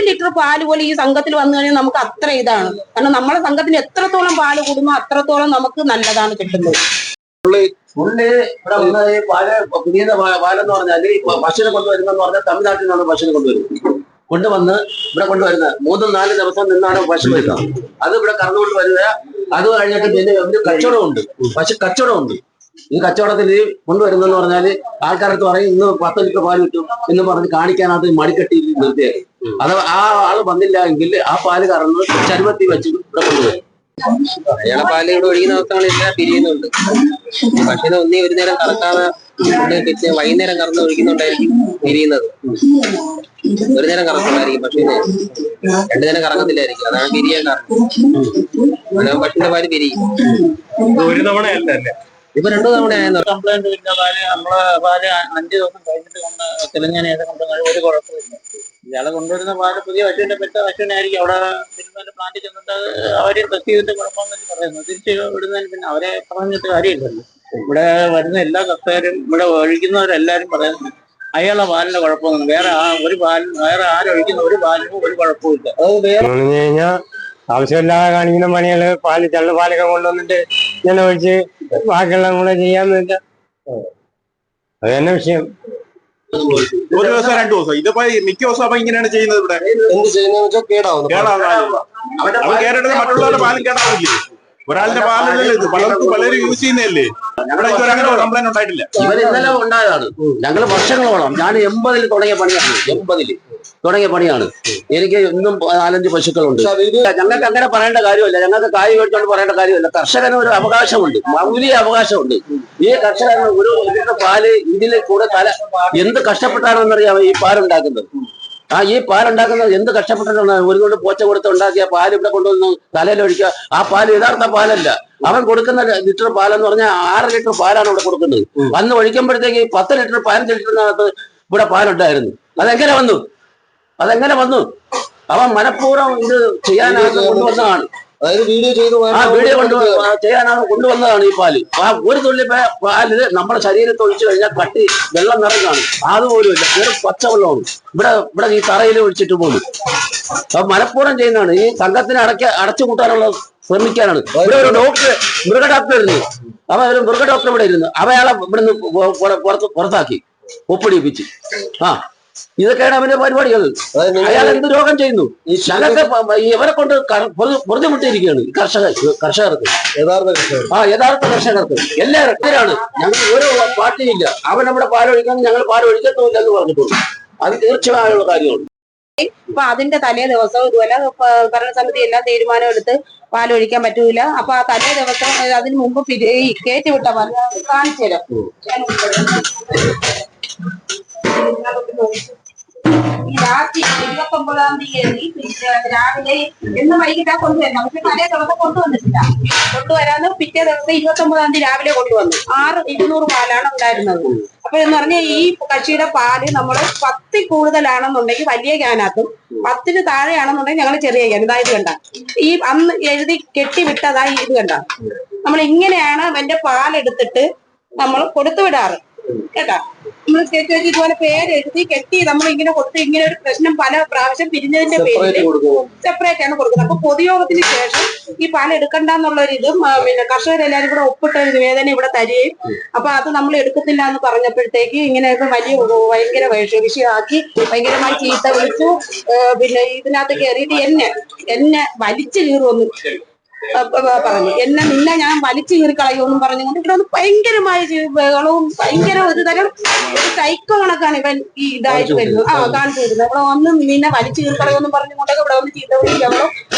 Litre പാല് പോലും ഈ സംഘത്തിൽ വന്നു കഴിഞ്ഞാൽ നമുക്ക് അത്ര ഇതാണ്. കാരണം നമ്മളെ സംഘത്തിന് എത്രത്തോളം പാല് കൂടുന്നു അത്രത്തോളം നമുക്ക് നല്ലതാണ് കിട്ടുന്നത്. പുള്ളി ഇവിടെ വന്ന ഈ പുതിയ പാലെന്ന് പറഞ്ഞാൽ ഈ പശുവിനെ കൊണ്ടുവരുന്നെന്ന് പറഞ്ഞാൽ തമിഴ്നാട്ടിൽ നിന്നാണ് പശുവിനെ കൊണ്ടുവന്ന് ഇവിടെ കൊണ്ടുവരുന്നത്. 3-4 ദിവസം നിന്നാണ് പശു വരുന്നത്. അത് ഇവിടെ കറന്നുകൊണ്ട് വരിക. അത് കഴിഞ്ഞിട്ട് പിന്നെ ഒരു കച്ചവടമുണ്ട്, പശു കച്ചവടമുണ്ട്. ഈ കച്ചവടത്തിൽ കൊണ്ടുവരുന്നെന്ന് പറഞ്ഞാല് ആൾക്കാരടുത്ത് പറയും ഇന്ന് 10 ലിറ്റർ പാല് കിട്ടും എന്ന് പറഞ്ഞ് കാണിക്കാനകത്ത് മടിക്കെട്ടി നിർത്തിയത്. അത് ആ ആള് വന്നില്ല എങ്കിൽ ആ പാല് കറന്ന് ചരുവത്തി വെച്ച് ഇവിടെ കൊണ്ടുവരും. അയാളെ പാല് ഇവിടെ ഒഴുകുന്ന അവസ്ഥകൾ എല്ലാം പിരിയുന്നുണ്ട്. പക്ഷേ ഒന്നേ ഒരു നേരം കറക്കാതെ പിന്നെ വൈകുന്നേരം കറന്ന് ഒഴിക്കുന്നുണ്ടായിരിക്കും പിരിയുന്നത്. ഒരു നേരം കറക്കുണ്ടായിരിക്കും, പക്ഷേ 2 നേരം കറങ്ങത്തില്ലായിരിക്കും. അതാണ് പിരിയാൻ കാരണം. പശുവിന്റെ പാല് പിരിയും. ഒരു തവണയല്ലേ, ഇപ്പൊ 2 തവണ ആയെന്ന്. കംപ്ലൈന്റ് ഇല്ല. പാല് നമ്മളെ പാല് 5 ദിവസം കഴിഞ്ഞിട്ട് കൊണ്ട് തെളിഞ്ഞാൽ കൊണ്ടുവന്നാൽ ഒരു കുഴപ്പമില്ല. ഇയാളെ കൊണ്ടുവരുന്ന പാല് പുതിയ പശുവിന്റെ പെറ്റ പശുവിനായിരിക്കും. അവിടെ പ്ലാന്റിൽ ചെന്നിട്ട് അവര് ടെസ്റ്റ് ചെയ്തിട്ട് കുഴപ്പമെന്നൊക്കെ പറയുന്നു. തിരിച്ച് വിടുന്നതിന് പിന്നെ അവരെ പറഞ്ഞിട്ട് കാര്യമില്ലല്ലോ. ഇവിടെ വരുന്ന എല്ലാ കർഷകരും ഇവിടെ ഒഴിക്കുന്നവരെല്ലാരും പറയുന്നത് അയാളെ പാലിന്റെ കുഴപ്പമൊന്നും വേറെ വേറെ ആരൊഴിക്കുന്ന ഒരു പാലിനും ഒരു കുഴപ്പമില്ല. അത് വേറെ കഴിഞ്ഞാൽ ആവശ്യമില്ലാതെ കാണിക്കുന്ന പണികള് ചെള്ള പാലൊക്കെ കൊണ്ടുവന്നിട്ട് ഇങ്ങനെ ഒഴിച്ച് ബാക്കിയുള്ള കൂടെ ചെയ്യാന്ന് വെച്ചാൽ അത് തന്നെ വിഷയം. ഒരു ദിവസം 2 ദിവസം ഇതിപ്പോ മിക്ക ദിവസം അപ്പൊ ഇങ്ങനെയാണ് ചെയ്യുന്നത്. ഇവിടെ എന്ത് ചെയ്യുന്ന വെച്ചാൽ കേരളത്തിൽ മറ്റുള്ളവരുടെ പാലും കേടാവില്ലേ? ഒരാളുടെ പാലല്ലല്ലോ ഇത്, പലരും യൂസ് ചെയ്യുന്നതല്ലേ. ഇവിടെ ഇതുവരെ അങ്ങനെ കംപ്ലൈന്റ് ഉണ്ടായിട്ടില്ല. ഇവർ ഇന്നലെ ഉണ്ടായതാണ്. ഞങ്ങള് വർഷങ്ങളോളം, ഞാൻ 80-ൽ തുടങ്ങിയ പണിയാണ്. എനിക്ക് ഇന്നും 4-5 പശുക്കളുണ്ട്. ഞങ്ങൾക്ക് അങ്ങനെ പറയേണ്ട കാര്യമില്ല. ഞങ്ങൾക്ക് കായ് മേടിച്ചോണ്ട് പറയേണ്ട കാര്യമില്ല. കർഷകന് ഒരു അവകാശമുണ്ട്, മൗലിക അവകാശമുണ്ട്. ഈ കർഷകന് ഒരു ലിറ്റർ പാല് ഇതിൽ കൂടെ എന്ത് കഷ്ടപ്പെട്ടാണെന്നറിയാമോ ഈ പാലുണ്ടാക്കുന്നത്. ഈ പാലുണ്ടാക്കുന്നത് എന്ത് കഷ്ടപ്പെട്ടിട്ടാണ്. ഒരു കൊണ്ട് പോച്ച കൊടുത്ത് ഉണ്ടാക്കിയ പാല് ഇവിടെ കൊണ്ടുവന്ന് തലയിലൊഴിക്കുക. ആ പാല് യഥാർത്ഥ പാലല്ല. അവൻ കൊടുക്കുന്ന ലിറ്റർ പാലെന്ന് പറഞ്ഞാൽ 6 ലിറ്റർ പാലാണ് ഇവിടെ കൊടുക്കുന്നത്. വന്ന് ഒഴിക്കുമ്പോഴത്തേക്ക് 10 ലിറ്റർ 15 ലിറ്ററിനകത്ത് ഇവിടെ പാലുണ്ടായിരുന്നു. അതെങ്ങനെ വന്നു? അവൻ മനഃപൂർവ്വം ഇത് ചെയ്യാനായിട്ട് കൊണ്ടുവന്നതാണ്. അതായത് വീഡിയോ ചെയ്യാനാണ് കൊണ്ടുവന്നതാണ് ഈ പാല്. ഒരു തുള്ളി പാല് നമ്മുടെ ശരീരത്തിൽ ഒഴിച്ചു കഴിഞ്ഞാൽ കട്ടി വെള്ളം നിറഞ്ഞാണ്. അതുപോലും ഇല്ല, വെറും പച്ചവെള്ളമാണ്. ഇവിടെ ഈ തറയിൽ ഒഴിച്ചിട്ട് പോകുന്നു. അപ്പൊ മനഃപൂർവ്വം ചെയ്യുന്നതാണ്. ഈ സംഘത്തിനെ അടച്ചു കൂട്ടാനുള്ള ശ്രമിക്കാനാണ്. ഇവിടെ ഒരു മൃഗ ഡോക്ടർ ഇരുന്നു. ഒരു മൃഗ ഡോക്ടർ ഇവിടെ ഇരുന്നു. അയാളെ ഇവിടുന്ന് പുറത്താക്കി ഒപ്പിടിപ്പിച്ച്. ഇതൊക്കെയാണ് അവന്റെ പരിപാടികൾ. അയാൾ എന്ത് രോഗം ചെയ്യുന്നു? ഞങ്ങൾക്ക് ഇവരെ കൊണ്ട് പൊറുതിമുട്ടിയിരിക്കുകയാണ് കർഷകർക്ക്, യഥാർത്ഥ കർഷകർക്ക് എല്ലാവരും. ഞങ്ങൾക്ക് ഒരു പാർട്ടിയില്ല. അവൻ നമ്മുടെ പാലൊഴിക്കാൻ ഞങ്ങൾ പാലൊഴിക്കത്തുമില്ല എന്ന് പറഞ്ഞിട്ടുള്ളൂ. അത് തീർച്ചയായുള്ള കാര്യമാണ്. അപ്പൊ അതിന്റെ തലേ ദിവസം ഇതുപോലെ ഭരണസമിതി എല്ലാം തീരുമാനം എടുത്ത് പാലൊഴിക്കാൻ പറ്റൂല. അപ്പൊ ആ തലേ ദിവസം അതിന് മുമ്പ് കയറ്റി വിട്ട പാല് കാണിച്ചു തരാം. ഈ ലാസ്റ്റ് 29-ാം തീയതി രാവിലെ എന്ന് വൈകിട്ടാ കൊണ്ടുവരണം. പക്ഷെ തലേ ദിവസം കൊണ്ടുവരാന്ന് പിറ്റേ ദിവസം 29-ാം തീയതി രാവിലെ കൊണ്ടുവന്നു. 200 പാലാണ് ഉണ്ടായിരുന്നത്. അപ്പൊ എന്ന് പറഞ്ഞാൽ ഈ കക്ഷിയുടെ പാല് നമ്മള് 10 കൂടുതലാണെന്നുണ്ടെങ്കിൽ വലിയ ക്യാനകത്തും 10-ന് താഴെയാണെന്നുണ്ടെങ്കിൽ ഞങ്ങൾ ചെറിയ ക്യാൻ. ഇതായത് കണ്ട ഈ അന്ന് എഴുതി കെട്ടിവിട്ടതായി ഇത് കണ്ട. നമ്മൾ ഇങ്ങനെയാണ് അവന്റെ പാലെടുത്തിട്ട് നമ്മൾ കൊടുത്തു വിടാറ് കേട്ടാ. നമ്മൾ ചേച്ചി വെച്ച് ഇതുപോലെ പേരെഴുതി കെട്ടി നമ്മൾ ഇങ്ങനെ കൊടുത്ത് ഇങ്ങനെ ഒരു പ്രശ്നം പല പ്രാവശ്യം പിരിഞ്ഞതിന്റെ പേരിൽ സെപ്പറേറ്റ് ആണ് കൊടുക്കുന്നത്. അപ്പൊ പൊതുയോഗത്തിന് ശേഷം ഈ പാൽ എടുക്കണ്ടെന്നുള്ളൊരിതും പിന്നെ കർഷകരെല്ലാരും കൂടെ ഒപ്പിട്ട ഒരു നിവേദന ഇവിടെ തരികയും അപ്പൊ അത് നമ്മൾ എടുക്കത്തില്ല എന്ന് പറഞ്ഞപ്പോഴത്തേക്ക് ഇങ്ങനെയൊക്കെ ഭയങ്കര വിഷയമാക്കി ഭയങ്കരമായി ചീത്ത വിളിച്ചു. പിന്നെ ഇതിനകത്ത് കയറിയിട്ട് എന്നെ വലിച്ചു കീറുമെന്ന് പറഞ്ഞു. നിന്നെ ഞാൻ വലിച്ചു കീറി കളയുമെന്നും പറഞ്ഞുകൊണ്ട് ഇവിടെ ഒന്ന് ഭയങ്കരമായ ബഹളവും ഭയങ്കര ഒരു തരം സൈക്കോ കണക്കാണ് ഇവൻ ഈ ഇതായിട്ട് വരുന്നത്. കാണിച്ചു വരുന്നത്. ഇവിടെ വന്ന് നിന്നെ വലിച്ചു കീറി കളയുമെന്നും പറഞ്ഞുകൊണ്ടൊക്കെ ഇവിടെ വന്ന് ചീത്ത വിളിക്കണോ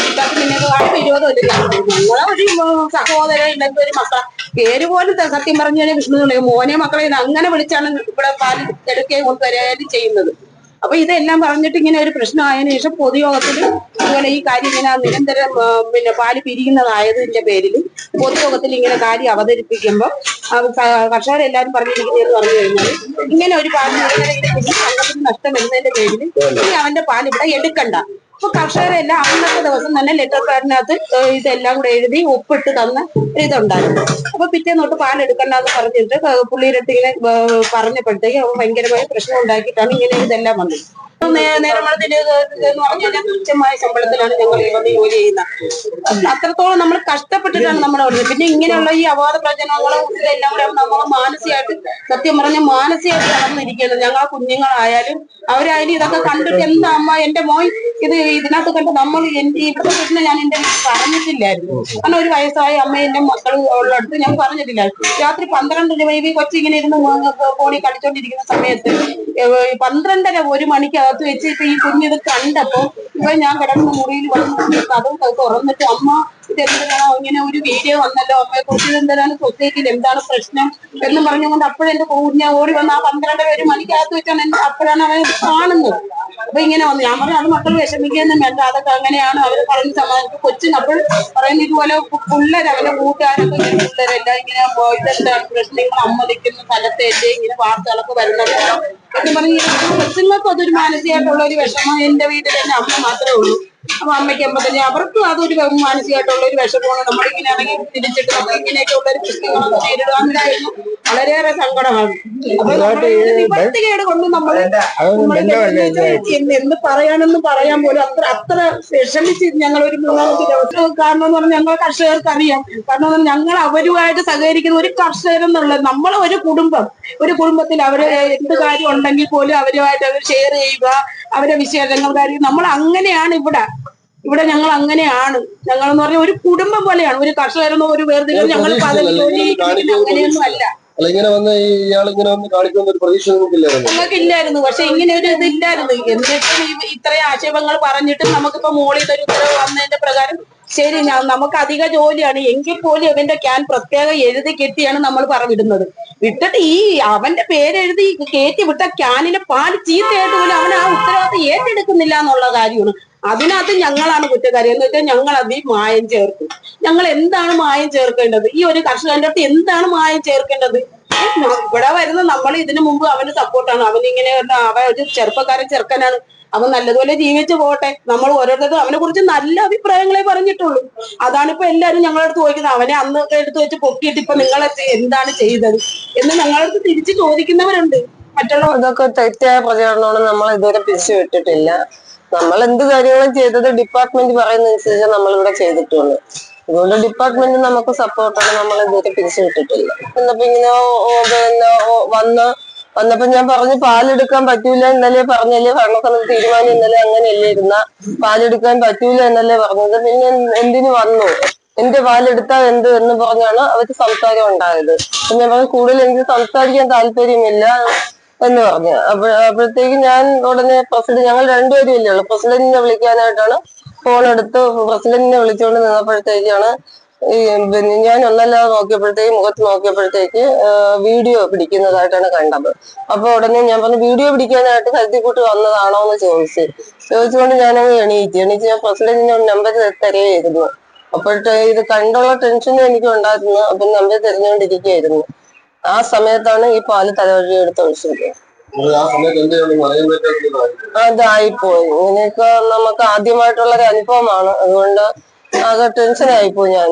പിന്നെ വിരോധമില്ല. ഞങ്ങളെ ഒരു സഹോദരൻ ഇല്ലെങ്കിൽ ഒരു മക്കളെ പേര് പോലും സത്യം പറഞ്ഞു കഴിഞ്ഞാൽ വിഷ്ണു മോനെ മക്കളെ അങ്ങനെ വിളിച്ചാണ് ഇവിടെ പാല് എടുക്കുകയും കൊണ്ടുവരാനും ചെയ്യുന്നത്. അപ്പൊ ഇതെല്ലാം പറഞ്ഞിട്ട് ഇങ്ങനെ ഒരു പ്രശ്നമായതിനു ശേഷം പൊതുയോഗത്തിൽ ഇതുപോലെ ഈ കാര്യം ഇങ്ങനെ നിരന്തരം പിന്നെ പാല് പിരിയുന്നതായതിന്റെ പേരിൽ പൊതുയോഗത്തിൽ ഇങ്ങനെ കാര്യം അവതരിപ്പിക്കുമ്പോൾ കർഷകരെല്ലാരും പറഞ്ഞിരിക്കുന്നതെന്ന് പറഞ്ഞു കഴിഞ്ഞാൽ ഇങ്ങനെ ഒരു പാല് സംഘത്തിന് നഷ്ടം വരുന്നതിന്റെ പേരിൽ ഇനി അവന്റെ പാൽ ഇവിടെ എടുക്കണ്ട. അപ്പൊ കർഷകരെല്ലാം അന്നത്തെ ദിവസം തന്നെ ലെറ്റർ പാഡിനകത്ത് ഇതെല്ലാം കൂടെ എഴുതി ഒപ്പിട്ട് തന്ന ഇതുണ്ടായിരുന്നു. അപ്പൊ പിറ്റേന്നോട്ട് പാലെടുക്കണ്ടെന്ന് പറഞ്ഞിട്ട് പുള്ളിയുടെ അടുത്ത് ഇങ്ങനെ പറഞ്ഞപ്പോഴത്തേക്ക് ഭയങ്കരമായ പ്രശ്നം ഉണ്ടാക്കിയിട്ടാണ് ഇങ്ങനെ ഇതെല്ലാം വന്നത്. നേരമണത്തിന് എന്ന് പറഞ്ഞു കഴിഞ്ഞാൽ തുച്ഛമായ ശമ്പളത്തിലാണ് ഞങ്ങൾ ഈ വന്ന് ജോലി ചെയ്യുന്നത്. അത്രത്തോളം നമ്മൾ കഷ്ടപ്പെട്ടിട്ടാണ് നമ്മുടെ വരുന്നത്. പിന്നെ ഇങ്ങനെയുള്ള ഈ അവാർഡ് പ്രചരണങ്ങളും ഇതെല്ലാം കൂടെ നമ്മൾ മാനസികമായിട്ട് സത്യം പറഞ്ഞ മാനസികമായിട്ട് വളർന്നിരിക്കുന്നത്. ഞങ്ങൾ കുഞ്ഞുങ്ങളായാലും അവരായാലും ഇതൊക്കെ കണ്ടിട്ട് എന്താ അമ്മ എന്റെ മോൻ ഇതിനകത്ത് കണ്ട് നമ്മൾ ഇവിടുത്തെ വീട്ടിൽ ഞാൻ എന്റെ പറഞ്ഞിട്ടില്ലായിരുന്നു. കാരണം ഒരു വയസ്സായ അമ്മ എന്റെ മക്കൾ ഉള്ളടുത്ത് ഞാൻ പറഞ്ഞിട്ടില്ലായിരുന്നു. രാത്രി 12 കൊച്ചിങ്ങനെ ഇരുന്ന് ഫോണിൽ കളിച്ചോണ്ടിരിക്കുന്ന സമയത്ത് 12:30 മണിക്കകത്ത് വെച്ച് ഇപ്പൊ ഈ കുഞ്ഞിത് കണ്ടപ്പോ ഇപ്പൊ ഞാൻ കിടക്കുന്ന മുറിയിൽ വന്ന് കഥ തുറന്നിട്ട് അമ്മ ഇതെന്തിനാണോ ഇങ്ങനെ ഒരു വീഡിയോ വന്നല്ലോ അമ്മയെ കുറിച്ച് ഇതെന്താണ് സൊസൈറ്റിയിൽ എന്താണ് പ്രശ്നം എന്ന് പറഞ്ഞുകൊണ്ട് അപ്പോഴെന്റെ കുഞ്ഞ ഓടി വന്ന് ആ 12:30 മണിക്കകത്ത് വെച്ചാണ് അപ്പോഴാണ് അവൻ കാണുന്നത്. അപ്പൊ ഇങ്ങനെ വന്നു ഞാൻ പറഞ്ഞു അത് മക്കൾ വിഷമിക്കുകയൊന്നും വേണ്ട, അതൊക്കെ അങ്ങനെയാണ് അവര് പറഞ്ഞ് സമാധാനിക്കും. കൊച്ചിന് അപ്പോൾ പറയുന്ന ഇതുപോലെ പിള്ളേർ അവരുടെ കൂട്ടുകാരൊക്കെ ഇങ്ങനെ പിള്ളേരെല്ലാം ഇങ്ങനെ ഇതെന്താണ് പ്രശ്നങ്ങൾ അമ്മ നിൽക്കുന്ന സ്ഥലത്തേക്ക് ഇങ്ങനെ വാർത്തകളൊക്കെ വരുന്നുണ്ടല്ലോ എന്ന് പറഞ്ഞ് കൊച്ചുങ്ങൾക്കും അതൊരു മാനസികമായിട്ടുള്ള ഒരു വിഷമം. എന്റെ വീട്ടിൽ എന്റെ അമ്മ മാത്രമേ ഉള്ളൂ. അപ്പൊ അമ്മയ്ക്ക് 55 അവർക്കും അതൊരു മാനസികമായിട്ടുള്ള ഒരു വിഷമമാണ്. നമ്മളിങ്ങനെ ഇറങ്ങി തിരിച്ചിട്ട് നമ്മൾ ഇങ്ങനെയൊക്കെ ഉള്ള ഒരു പ്രശ്നങ്ങളൊക്കെ നേരിടാമെന്നായിരുന്നു വളരെയേറെ സങ്കടമാണ്. അപ്പൊ നിവർത്തികേട് കൊണ്ട് നമ്മൾ എന്ത് പറയാനെന്ന് പറയാൻ പോലും അത്ര വിഷമിച്ച് ഞങ്ങൾ ഒരു 3-ാമത്തെ ദിവസം. കാരണം എന്ന് പറഞ്ഞാൽ ഞങ്ങൾ കർഷകർക്ക് അറിയാം. കാരണം ഞങ്ങൾ അവരുമായിട്ട് സഹകരിക്കുന്ന ഒരു കർഷകരെന്നുള്ളത് നമ്മൾ ഒരു കുടുംബത്തിൽ അവര് എന്ത് കാര്യം ഉണ്ടെങ്കിൽ പോലും അവരുമായിട്ട് അവർ ഷെയർ ചെയ്യുക, അവരെ വിശേഷങ്ങൾ കാര്യം നമ്മൾ അങ്ങനെയാണ് ഇവിടെ ഞങ്ങൾ അങ്ങനെയാണ്. ഞങ്ങൾ എന്ന് പറഞ്ഞാൽ ഒരു കുടുംബം പോലെയാണ്. ഒരു കർഷകരെന്നോ ഒരു വേർതിരിവ് ഞങ്ങൾ അങ്ങനെയൊന്നും അല്ല. ഞങ്ങൾക്കില്ലായിരുന്നു. പക്ഷെ ഇങ്ങനെ ഒരു ഇതില്ലായിരുന്നു. എന്നിട്ടും ഇത്രയും ആക്ഷേപങ്ങൾ പറഞ്ഞിട്ടും നമുക്കിപ്പോ മോളിൽ ഒരു ഉത്തരവ് വന്നതിന്റെ പ്രകാരം ശരി നമുക്ക് അധിക ജോലിയാണ് എങ്കിൽ പോലും അവന്റെ ക്യാൻ പ്രത്യേകം എഴുതി കെട്ടിയാണ് നമ്മൾ പറഞ്ഞിടുന്നത്. വിട്ടിട്ട് ഈ അവന്റെ പേരെഴുതി കയറ്റി വിട്ട ക്യാനിലെ പാല് ചീത്തയായിട്ട് പോലും അവൻ ആ ഉത്തരവാദിത്തം ഏറ്റെടുക്കുന്നില്ല എന്നുള്ള കാര്യമാണ്. അതിനകത്ത് ഞങ്ങളാണ് കുറ്റക്കാരി. എന്ന് വെച്ചാൽ ഞങ്ങൾ അതിൽ മായം ചേർക്കും. ഞങ്ങൾ എന്താണ് മായം ചേർക്കേണ്ടത്? ഈ ഒരു കർഷകന്റെ അടുത്ത് എന്താണ് മായം ചേർക്കേണ്ടത്? ഇവിടെ വരുന്ന നമ്മൾ ഇതിനു മുമ്പ് അവന് സപ്പോർട്ടാണ്. അവനിങ്ങനെ അവൻ ഒരു ചെറുക്കനാണ്. അവൻ നല്ലതുപോലെ ജീവിച്ചു പോട്ടെ. നമ്മൾ ഓരോരുത്തരും അവനെ കുറിച്ച് നല്ല അഭിപ്രായങ്ങളെ പറഞ്ഞിട്ടുള്ളൂ. അതാണിപ്പോ എല്ലാരും ഞങ്ങളടുത്ത് ചോദിക്കുന്നത്. അവനെ അന്ന് എടുത്ത് വെച്ച് പൊക്കിയിട്ട് ഇപ്പൊ നിങ്ങളെ എന്താണ് ചെയ്തത് എന്ന് ഞങ്ങളടുത്ത് തിരിച്ചു ചോദിക്കുന്നവരുണ്ട്. മറ്റുള്ള അതൊക്കെ തെറ്റായ പ്രചാരണമാണ്. നമ്മൾ ഇതുവരെ പിരിച്ചു വിട്ടിട്ടില്ല. നമ്മൾ എന്ത് കാര്യങ്ങളും ചെയ്തത് ഡിപ്പാർട്ട്മെന്റ് പറയുന്നതനുസരിച്ച് നമ്മളിവിടെ ചെയ്തിട്ടുള്ളൂ. അതുകൊണ്ട് ഡിപ്പാർട്ട്മെന്റ് നമുക്ക് സപ്പോർട്ടാണ്. നമ്മൾ ഇതുവരെ പിരിച്ചു വിട്ടിട്ടില്ല. എന്നപ്പോ ഇങ്ങനെ വന്നപ്പോ ഞാൻ പറഞ്ഞു പാലെടുക്കാൻ പറ്റൂല എന്നല്ലേ പറഞ്ഞല്ലേ ഭരണസമിതി തീരുമാനം. ഇന്നലെ അങ്ങനെയല്ലേ ഇരുന്ന പാലെടുക്കാൻ പറ്റൂല എന്നല്ലേ പറഞ്ഞത്. പിന്നെ എന്തിനു വന്നു? എന്റെ പാലെടുത്താ എന്ത് എന്ന് പറഞ്ഞാണ് അവർക്ക് സംസാരം ഉണ്ടായത്. ഞാൻ പറഞ്ഞു കൂടുതൽ എനിക്ക് സംസാരിക്കാൻ താല്പര്യമില്ല എന്ന് പറഞ്ഞു. അപ്പോഴത്തേക്ക് ഞാൻ ഉടനെ ഞങ്ങൾ രണ്ടുപേരും ഇല്ലേ ഉള്ളു. പ്രസിഡന്റിനെ വിളിക്കാനായിട്ടാണ് ഫോൺ എടുത്ത് പ്രസിഡന്റിനെ വിളിച്ചുകൊണ്ട് നിന്നപ്പോഴത്തേക്കാണ് ഞാൻ ഒന്നല്ലാതെ നോക്കിയപ്പോഴത്തേക്ക് മുഖത്ത് നോക്കിയപ്പോഴത്തേക്ക് വീഡിയോ പിടിക്കുന്നതായിട്ടാണ് കണ്ടത്. അപ്പൊ ഉടനെ ഞാൻ പറഞ്ഞു വീഡിയോ പിടിക്കാനായിട്ട് കരുതിക്കൂട്ടി വന്നതാണോ എന്ന് ചോദിച്ചുകൊണ്ട് ഞാനങ്ങ് എണീച്ച് ഞാൻ പ്രസിഡന്റിന്റെ നമ്പർ തരുകയായിരുന്നു. അപ്പോഴത്തെ ഇത് കണ്ടുള്ള ടെൻഷനും എനിക്ക് ഉണ്ടായിരുന്നു. അപ്പൊ നമ്പർ തിരഞ്ഞുകൊണ്ടിരിക്കുകയായിരുന്നു. ആ സമയത്താണ് ഈ പാല് തലവഴി എടുത്ത് ഒഴിച്ചത്. അതായിപ്പോയി. ഇങ്ങനെയൊക്കെ നമുക്ക് ആദ്യമായിട്ടുള്ള ഒരു അനുഭവമാണ്. അതുകൊണ്ട് ആകെ ടെൻഷനായിപ്പോയി ഞാൻ.